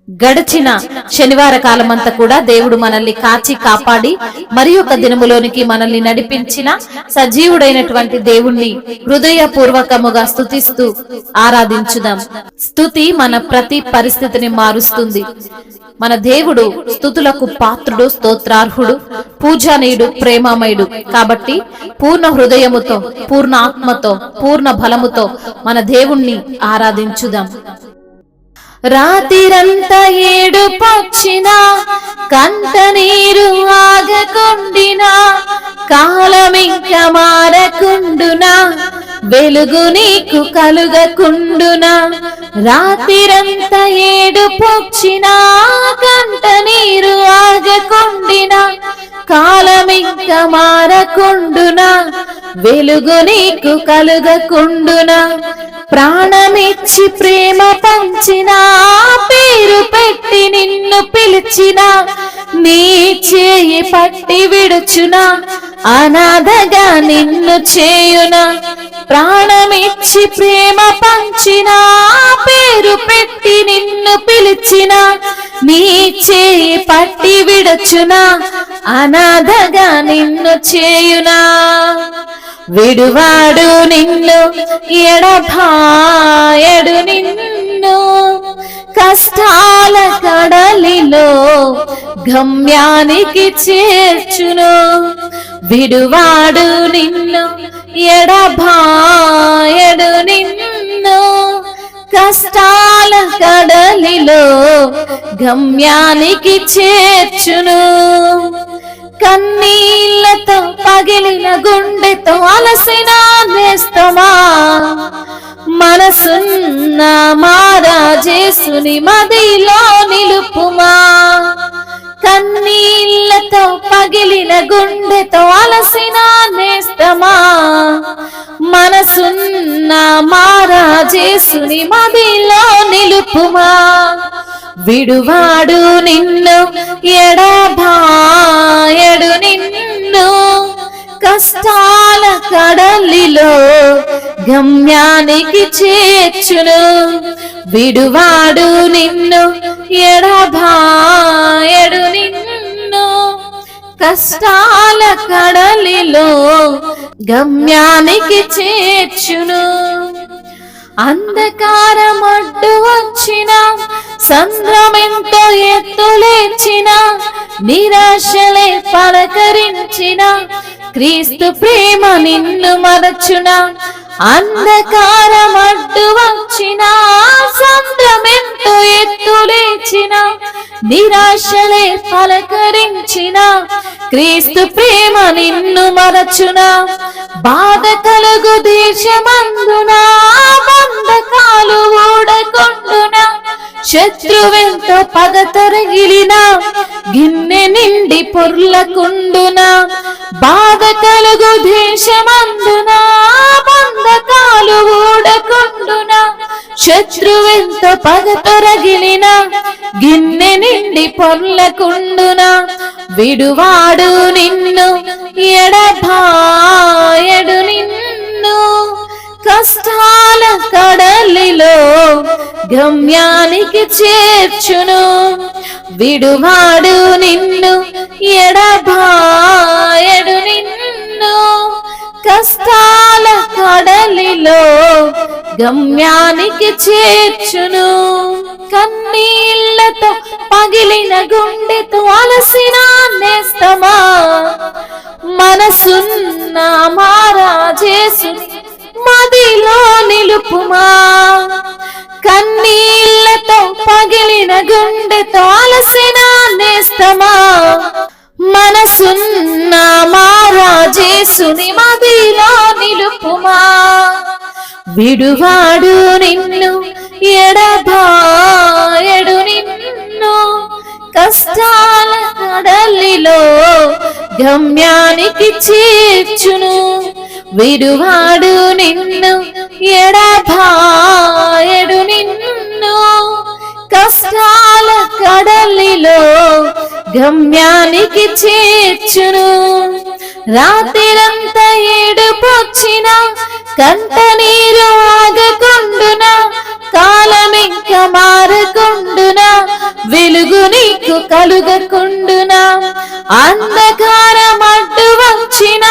గడిచిన శనివార కాలమంతా కూడా దేవుడు మనల్ని కాచి కాపాడి మరి ఒక దినములోనికి మనల్ని నడిపించిన సజీవుడైనటువంటి దేవుణ్ణి హృదయపూర్వకముగా స్తుతిస్తూ ఆరాధించుదాం. స్తుతి మన ప్రతి పరిస్థితిని మారుస్తుంది. మన దేవుడు స్తుతులకు పాత్రుడు, స్తోత్రార్హుడు, పూజనీయుడు, ప్రేమమయుడు. కాబట్టి పూర్ణ హృదయముతో, పూర్ణ ఆత్మతో, పూర్ణ బలముతో మన దేవుణ్ణి ఆరాధించుదాం. రాతిరంతా ఏడుపొచ్చినా, కంట నీరు ఆగకుండినా, కాలమింక మారకుండునా, వెలుగు నీకు కలుగకుండునా. రాతిరంతా ఏడుపొచ్చినా, కంట నీరు ఆగకుండినా, కాలమింక మారకుండునా, వెలుగు నీకు కలుగకుండునా. ప్రాణమిచ్చి ప్రేమ పంచిన, పేరు పెట్టి నిన్ను పిలిచిన, నీ చేయి పట్టి విడుచునా, అనాథగా నిన్ను చేయునా. ప్రాణమిచ్చి ప్రేమ పంచిన, పేరు పెట్టి నిన్ను పిలిచిన, నీ చేయి పట్టి విడుచునా, అనాథగా నిన్ను చేయునా. విడువాడు నిన్ను, ఎడబాయడు నిన్ను, కష్టాల కడలిలో గమ్యానికి చేర్చును. విడువాడు నిన్ను, ఎడబాయడు నిన్ను, కష్టాల కడలిలో గమ్యానికి చేర్చును. కన్నీళ్లతో పగిలిన గుండెతో అలసిన నేస్తమా, మనసున్న మారాజేసుని మదిలో నిలుపుమా. కన్నీళ్లతో పగిలిన గుండెతో అలసిన నేస్తమా, మనసున్న మారాజేసుని మదిలో నిలుపుమా. విడువాడు నిన్ను, ఎడబాయడు నిన్ను, కష్టాల కడలిలో గమ్యానికి చేర్చును. విడువాడు నిన్ను, ఎడబాయడు నిన్ను, కష్టాల కడలిలో గమ్యానికి చేర్చును. అంధకారం అడ్డు వచ్చిన, సంద్రమెంతో ఎత్తులేచిన, నిరాశలే పలకరించిన, క్రీస్తు ప్రేమ నిన్ను మరచున. అంధకారం అడ్డు వచ్చిన, సంద్రమెంతో ఎత్తులేచిన, నిరాశలే పలకరించిన, క్రీస్తు ప్రేమ నిన్ను మరచున. బాధ కలుగు దేశమందున, బంధకాలు ఊడకొండున, శత్రువెంతో పగ తొరగిలిన, గిన్నె నిండి పొర్లకుండున. బాధ కలుగు దేశమందున, బంధకాలు ఊడకొండున, శత్రువెంతో పగ తొరగిలిన, గిన్నె నిండి పొర్లకుండున. విడువాడు నిన్ను, ఎడబాయడు నిన్ను, కష్టాల కడలిలో గమ్యానికి చేర్చును. విడువాడు నిన్ను, ఎడబాయడు నిన్ను, కష్టాల కడలిలో గమ్యానికి చేర్చును. కన్నీళ్లతో పగిలిన గుండెతో అలసిన నేస్తమా, మనసున్న మారాజేసుని మదిలో నిలుపుమా. కన్నీళ్లతో పగిలిన గుండెతో అలసిన నేస్తమా, మనసున్న మారాజేసుని మదిలో నిలుపుమా. విడువాడు నిన్ను, ఎడబాయడు నిన్ను, కష్టాల కడలిలో గమ్యానికి చేర్చును. విడువాడు నిన్ను, ఎడబాయడు నిన్ను, కష్టాల కడలిలో గమ్యానికి చేర్చును. రాత్రిరంతా ఏడుపొచ్చిన, కంట నీరు ఆగకుండునా, కాలమింక మారకుండునా, కలుగకుండునా. అంధకారం అడ్డు వచ్చిన,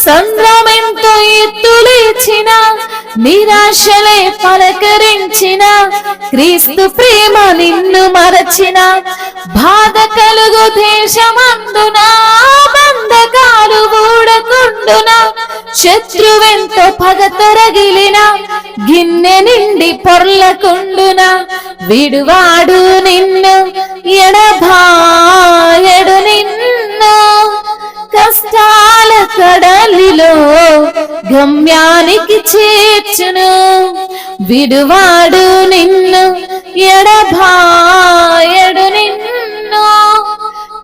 సంద్రమెంతో ఎత్తులేచిన, నిరాశలే పలకరించిన, క్రీస్తు ప్రేమ నిన్ను మరచిన. బాధ కలుగు దేశమందున, బంధకాలు ఊడకుండున, శత్రువెంతో పగ తొరగిలిన, గిన్నె నిండి పొర్లకుండున. విడువాడు నిన్ను, ఎడబాయడు నిన్ను, కష్టాల కడలిలో గమ్యానికి చేర్చును. విడువాడు నిన్ను, ఎడబాయడు నిన్ను,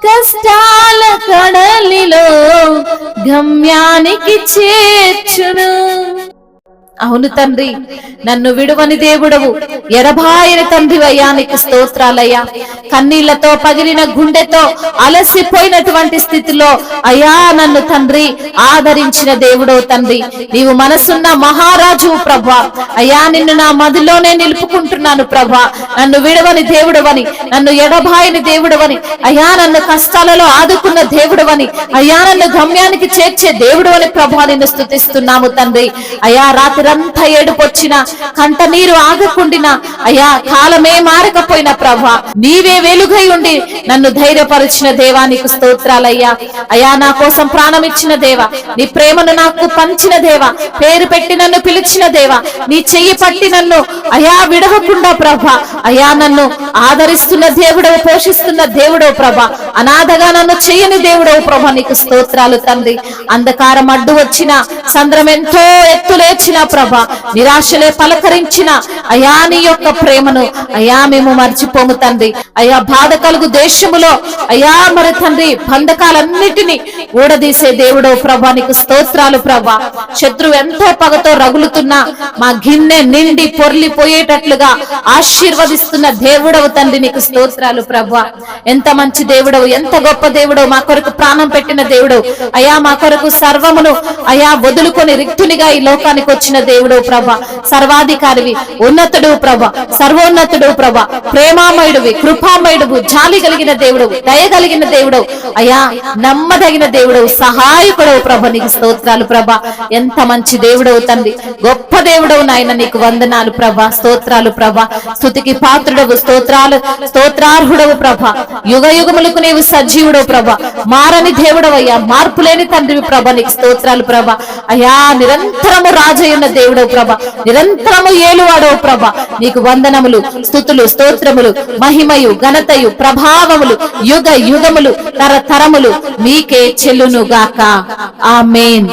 కష్టాల కడలిలో గమ్యానికి చేర్చును. అవును తండ్రి, నన్ను విడువని దేవుడవు, ఎడబాయని తండ్రివయ్యా, నీకు స్తోత్రాలయ్యా. కన్నీళ్లతో పగిలిన గుండెతో అలసిపోయినటువంటి స్థితిలో అయ్యా నన్ను తండ్రి ఆదరించిన దేవుడవు తండ్రి. నీవు మనసున్న మహారాజు ప్రభా. అయ్యా నిన్ను నా మదిలోనే నిలుపుకుంటున్నాను ప్రభా. నన్ను విడవని దేవుడవని, నన్ను ఎడబాయని దేవుడవని, అయ్యా నన్ను కష్టాలలో ఆదుకున్న దేవుడవని, అయ్యా నన్ను గమ్యానికి చేర్చే దేవుడవని ప్రభా నిన్ను స్తుతిస్తున్నాము తండ్రి. అయ్యా రాత్రంతా ఏడుపొచ్చిన, కంట నీరు ఆగకుండిన, అయ్యా కాలమే మారకపోయిన ప్రభా, నీవే వెలుగై ఉండి నన్ను ధైర్యపరిచిన దేవా నీకు స్తోత్రాలయ్యా. అయ్యా నా కోసం ప్రాణం ఇచ్చిన దేవా, నీ ప్రేమను నాకు పంచిన దేవా, పేరు పెట్టి నన్ను పిలిచిన దేవా, నీ చెయ్యి పట్టి నన్ను అయ్యా విడవకుండా ప్రభా, అయ్యా నన్ను ఆదరిస్తున్న దేవుడవు, పోషిస్తున్న దేవుడవు ప్రభా, అనాథగా నన్ను చెయ్యని దేవుడవు ప్రభా నీకు స్తోత్రాలు తండ్రి. అంధకారం అడ్డు వచ్చిన, సంద్రం ఎంతో ఎత్తులేచిన ప్రభా, నిరాశలే పలకరించిన అయా నీ యొక్క ప్రేమను అయా మేము మర్చిపోము తండ్రి. అయా బాధ కలుగు దేశములో అయా మరి తండ్రి బంధకాలన్నిటినీ ఊడదీసే దేవుడో ప్రభా నీకు స్తోత్రాలు ప్రభా. శత్రువు ఎంతో పగతో రగులుతున్నా మా గిన్నె నిండి పొర్లిపోయేటట్లుగా ఆశీర్వదిస్తున్న దేవుడవు తండ్రి నీకు స్తోత్రాలు ప్రభా. ఎంత మంచి దేవుడవు, ఎంత గొప్ప దేవుడవు, మా కొరకు ప్రాణం పెట్టిన దేవుడవు అయా, మా కొరకు సర్వమును అయా వదులుకొని రిక్తునిగా ఈ లోకానికి వచ్చిన దేవుడవు ప్రభా. సర్వాధికారివి, ఉన్నతుడు ప్రభా, సర్వోన్నతుడు ప్రభా, ప్రేమామయుడివి, కృపామయుడువు, జాలి కలిగిన దేవుడవు, దయ కలిగిన దేవుడవు అయా, నమ్మదగిన దేవుడవు, సహాయకుడవు ప్రభా నీకు స్తోత్రాలు ప్రభా. ఎంత మంచి దేవుడవు తండ్రి, గొప్ప దేవుడవు నాయన నీకు వందనాలు ప్రభా, స్తోత్రాలు ప్రభా. స్తుతికి పాత్రుడవు, స్తోత్రాలు స్తోత్రార్హుడవు ప్రభా. యుగ యుగములకు నీవు సజీవుడవు ప్రభా, మారని దేవుడవయ్యా, మార్పు లేని తండ్రివి ప్రభా నీకు స్తోత్రాలు ప్రభా. అయా నిరంతరము రాజయ్యున్న దేవుడవు ప్రభా, నిరంతరము ఏలువాడవు ప్రభా, నీకు వందనములు, స్తుతులు, స్తోత్రములు, మహిమయు, ఘనతయు, ప్రభావములు యుగ యుగములు తరతరములు మీకే చెల్లును గాక. ఆమేన్.